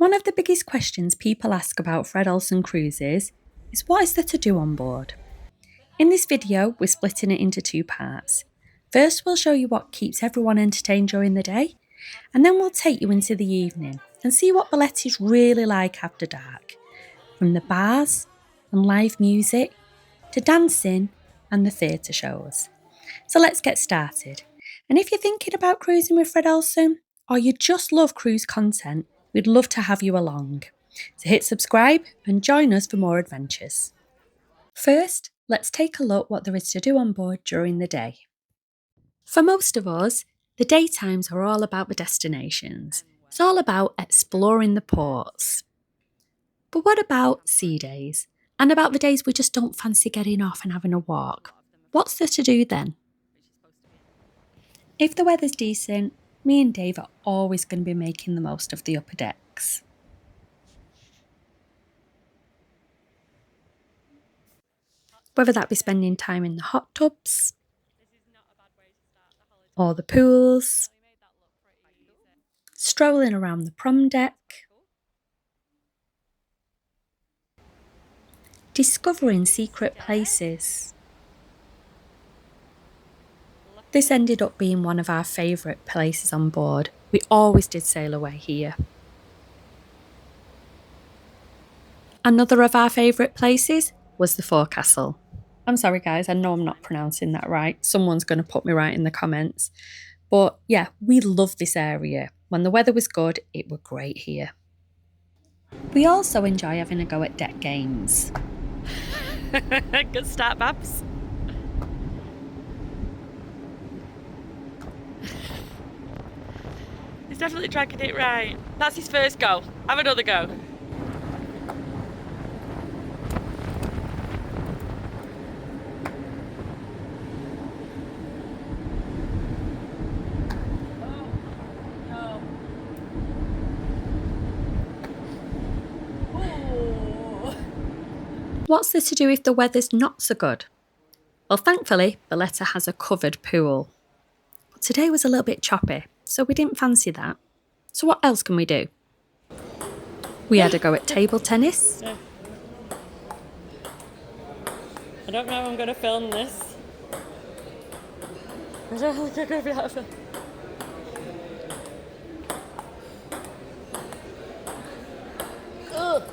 One of the biggest questions people ask about Fred Olsen Cruises is what is there to do on board? In this video, we're splitting it into two parts. First, we'll show you what keeps everyone entertained during the day, and then we'll take you into the evening and see what Bolette is really like after dark, from the bars and live music to dancing and the theatre shows. So let's get started. And if you're thinking about cruising with Fred Olsen, or you just love cruise content, we'd love to have you along. So hit subscribe and join us for more adventures. First, let's take a look what there is to do on board during the day. For most of us, the daytimes are all about the destinations. It's all about exploring the ports. But what about sea days? And about the days we just don't fancy getting off and having a walk? What's there to do then? If the weather's decent, me and Dave are always going to be making the most of the upper decks. Whether that be spending time in the hot tubs, or the pools, strolling around the prom deck, discovering secret places. This ended up being one of our favourite places on board. We always did sail away here. Another of our favourite places was the forecastle. I'm sorry guys, I know I'm not pronouncing that right. Someone's going to put me right in the comments. But yeah, we love this area. When the weather was good, it was great here. We also enjoy having a go at deck games. Good start, Babs. He's definitely dragging it right. That's his first go. Have another go. What's there to do if the weather's not so good? Well, thankfully, Bolette has a covered pool. But today was a little bit choppy, so we didn't fancy that. So what else can we do? We had a go at table tennis. I don't know if I'm going to film this. I don't think I'm going to be able to film. Ugh.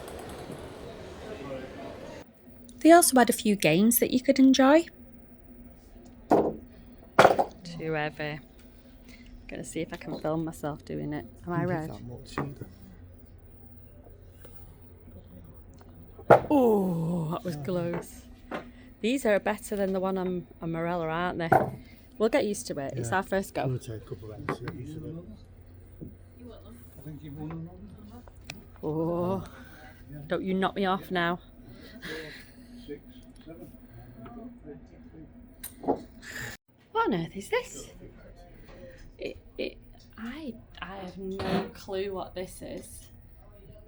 They also had a few games that you could enjoy. Too heavy. Gonna see if I can film myself doing it. Am I red? Oh, that was close. These are better than the one on Morella, aren't they? We'll get used to it. Yeah. It's our first go. We'll take a couple of rounds to get used to it. I think you've won another. Oh, don't you knock me off now. 6, 7. What on earth is this? I have no clue what this is.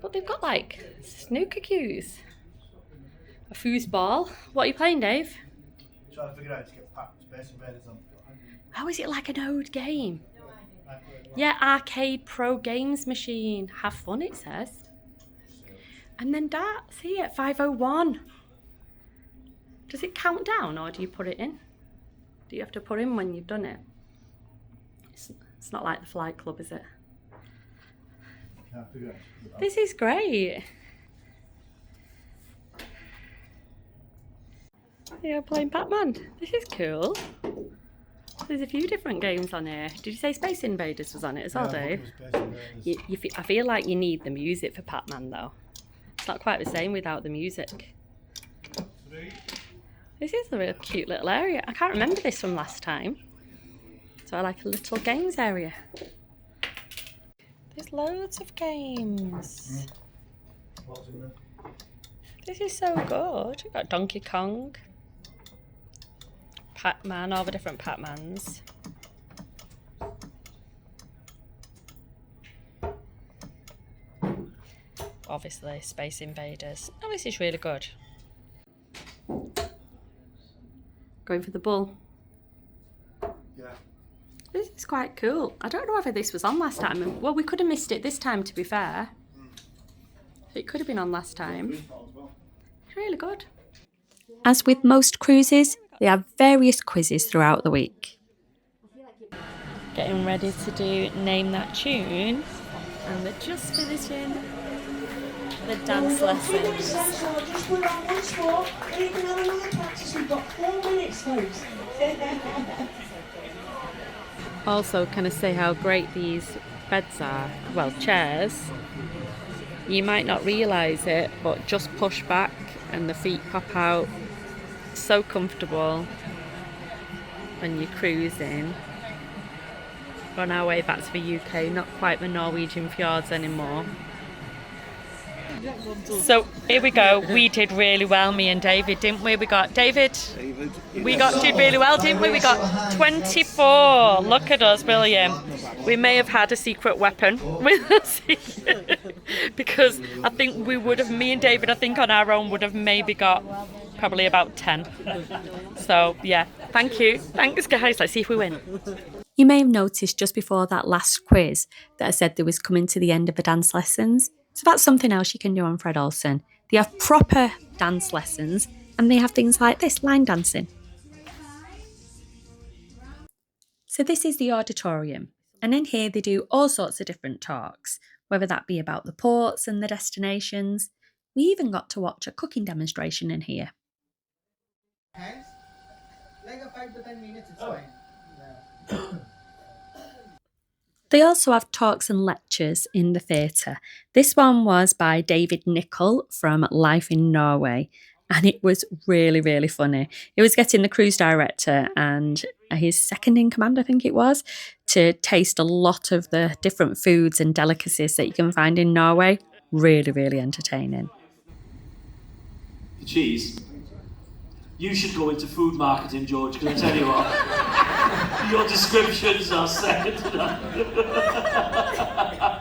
But they've got like snooker cues. A foosball. What are you playing, Dave? Trying to figure out how to get packed Space Invaders on. How is it like an old game? Yeah, arcade pro games machine. Have fun, it says. And then darts here at 5:01. Does it count down or do you put it in? Do you have to put in when you've done it? It's not like the flight club, is it? This is great. You're playing Pac-Man. This is cool. There's a few different games on here. Did you say Space Invaders was on it as well, Dave? I feel like you need the music for Pac-Man though. It's not quite the same without the music. This is a real cute little area. I can't remember this from last time. So I like a little games area. There's loads of games. This is so good. We've got Donkey Kong, Pac-Man, all the different Pac-Mans. Obviously, Space Invaders. Oh, this is really good. Going for the bull. Yeah. This is quite cool. I don't know whether this was on last time. Well, we could have missed it this time, to be fair. It could have been on last time. Really good. As with most cruises, they have various quizzes throughout the week. Getting ready to do Name That Tune, and they're just finishing the dance lessons. Just put on once more, then you can have another practice. We've got 4 minutes, folks. Also, can I say how great these beds are? Well, chairs. You might not realise it, but just push back and the feet pop out. So comfortable when you're cruising. On our way back to the UK, not quite the Norwegian fjords anymore. So here we go. We did really well, me and David, didn't we? We got David. Did really well, didn't we? We got 24. Look at us, brilliant. We may have had a secret weapon with us because I think we would have. Me and David, I think on our own would have maybe got probably about 10. So yeah, thank you. Thanks, guys. Let's see if we win. You may have noticed just before that last quiz that I said there was coming to the end of the dance lessons. So that's something else you can do on Fred Olsen. They have proper dance lessons and they have things like this, line dancing. So this is the auditorium, and in here they do all sorts of different talks, whether that be about the ports and the destinations. We even got to watch a cooking demonstration in here. Hands, like a 5 to 10 minutes, it's fine. They also have talks and lectures in the theatre. This one was by David Nicol from Life in Norway, and it was really, really funny. It was getting the cruise director and his second in command, I think it was, to taste a lot of the different foods and delicacies that you can find in Norway. Really, really entertaining. The cheese. You should go into food marketing, George, because I tell you what, your descriptions are second to none.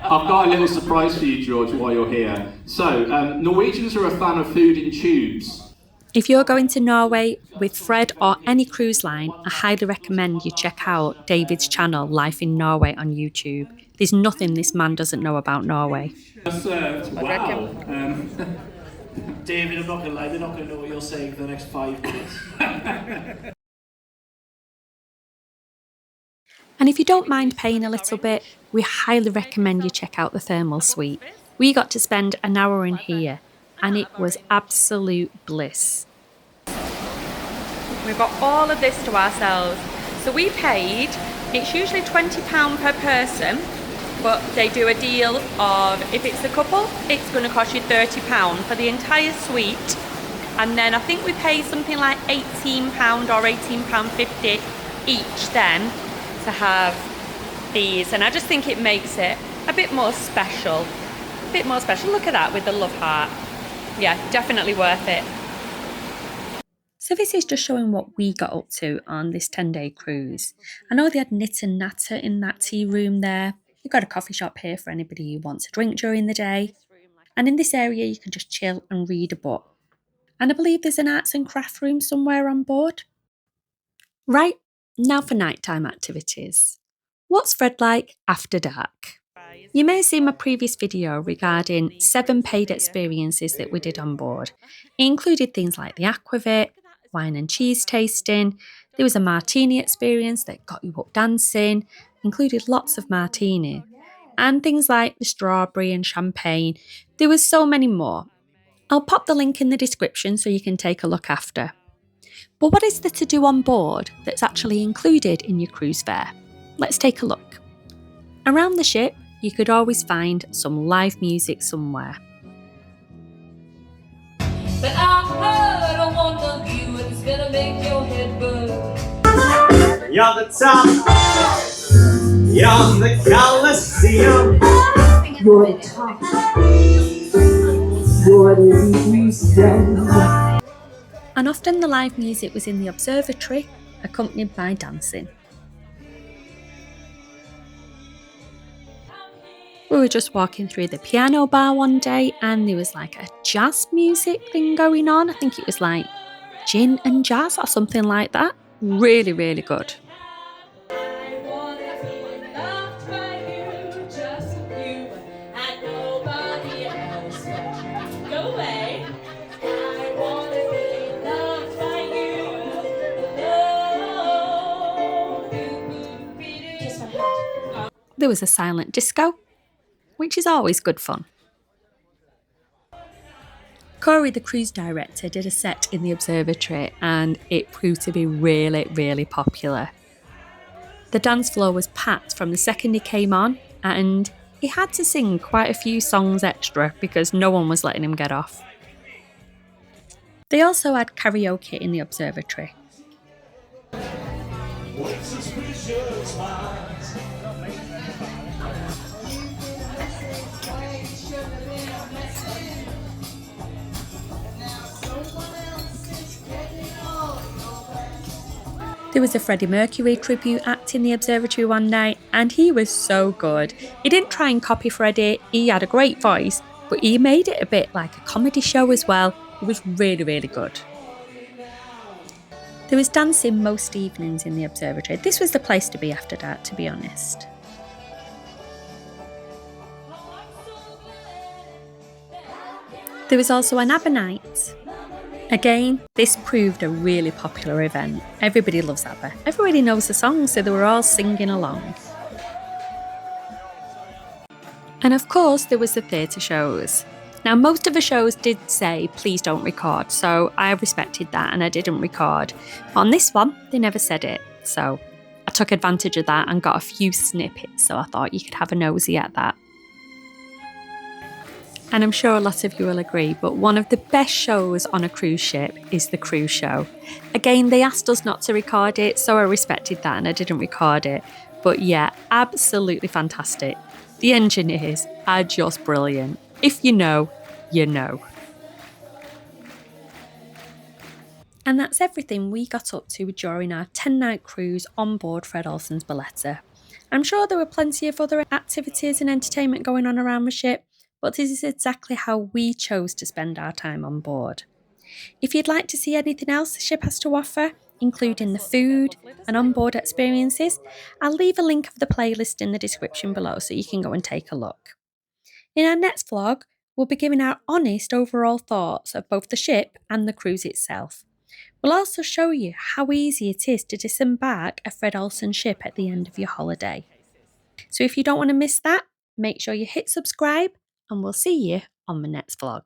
I've got a little surprise for you, George, while you're here. So, Norwegians are a fan of food in tubes. If you're going to Norway with Fred or any cruise line, I highly recommend you check out David's channel, Life in Norway, on YouTube. There's nothing this man doesn't know about Norway. Wow. David, I'm not going to lie, they're not going to know what you're saying for the next 5 minutes. And if you don't mind paying a little bit, we highly recommend you check out the thermal suite. We got to spend an hour in here, and it was absolute bliss. We've got all of this to ourselves. So we paid, it's usually £20 per person, but they do a deal of, if it's a couple, it's going to cost you £30 for the entire suite. And then I think we pay something like £18 or £18.50 each then to have these. And I just think it makes it a bit more special. A bit more special. Look at that with the love heart. Yeah, definitely worth it. So this is just showing what we got up to on this 10-day cruise. I know they had knit and natter in that tea room there. You've got a coffee shop here for anybody who wants a drink during the day. And in this area, you can just chill and read a book. And I believe there's an arts and craft room somewhere on board. Right, now for nighttime activities. What's Fred like after dark? You may have seen my previous video regarding 7 paid experiences that we did on board. It included things like the aquavit, wine and cheese tasting. There was a martini experience that got you up dancing, included lots of martini, and things like the strawberry and champagne. There was so many more. I'll pop the link in the description so you can take a look after. But what is there to do on board that's actually included in your cruise fare? Let's take a look. Around the ship, you could always find some live music somewhere. But I heard a wonder view and it's gonna make your head burn. You're the top, you're the Colosseum. You're the top, you're the Museum. And often the live music was in the observatory, accompanied by dancing. We were just walking through the piano bar one day and there was like a jazz music thing going on. I think it was like gin and jazz or something like that. Really, really good. No way. I wanna be loved by you. Oh, Kiss my hand. There was a silent disco, which is always good fun. Corey, the cruise director, did a set in the observatory and it proved to be really, really popular. The dance floor was packed from the second he came on, and he had to sing quite a few songs extra because no one was letting him get off. They also had karaoke in the observatory. There was a Freddie Mercury tribute act in the observatory one night, and he was so good. He didn't try and copy Freddie, he had a great voice, but he made it a bit like a comedy show as well. It was really, really good. There was dancing most evenings in the observatory. This was the place to be after that, to be honest. There was also an ABBA night. Again, this proved a really popular event. Everybody loves ABBA. Everybody knows the song, so they were all singing along. And of course, there was the theatre shows. Now, most of the shows did say, please don't record, so I respected that and I didn't record. On this one, they never said it, so I took advantage of that and got a few snippets, so I thought you could have a nosy at that. And I'm sure a lot of you will agree, but one of the best shows on a cruise ship is the cruise show. Again, they asked us not to record it, so I respected that and I didn't record it. But yeah, absolutely fantastic. The engineers are just brilliant. If you know, you know. And that's everything we got up to during our 10-night cruise on board Fred Olsens Bolette. I'm sure there were plenty of other activities and entertainment going on around the ship, but this is exactly how we chose to spend our time on board. If you'd like to see anything else the ship has to offer, including the food and onboard experiences, I'll leave a link of the playlist in the description below so you can go and take a look. In our next vlog, we'll be giving our honest overall thoughts of both the ship and the cruise itself. We'll also show you how easy it is to disembark a Fred Olsen ship at the end of your holiday. So if you don't want to miss that, make sure you hit subscribe and we'll see you on the next vlog.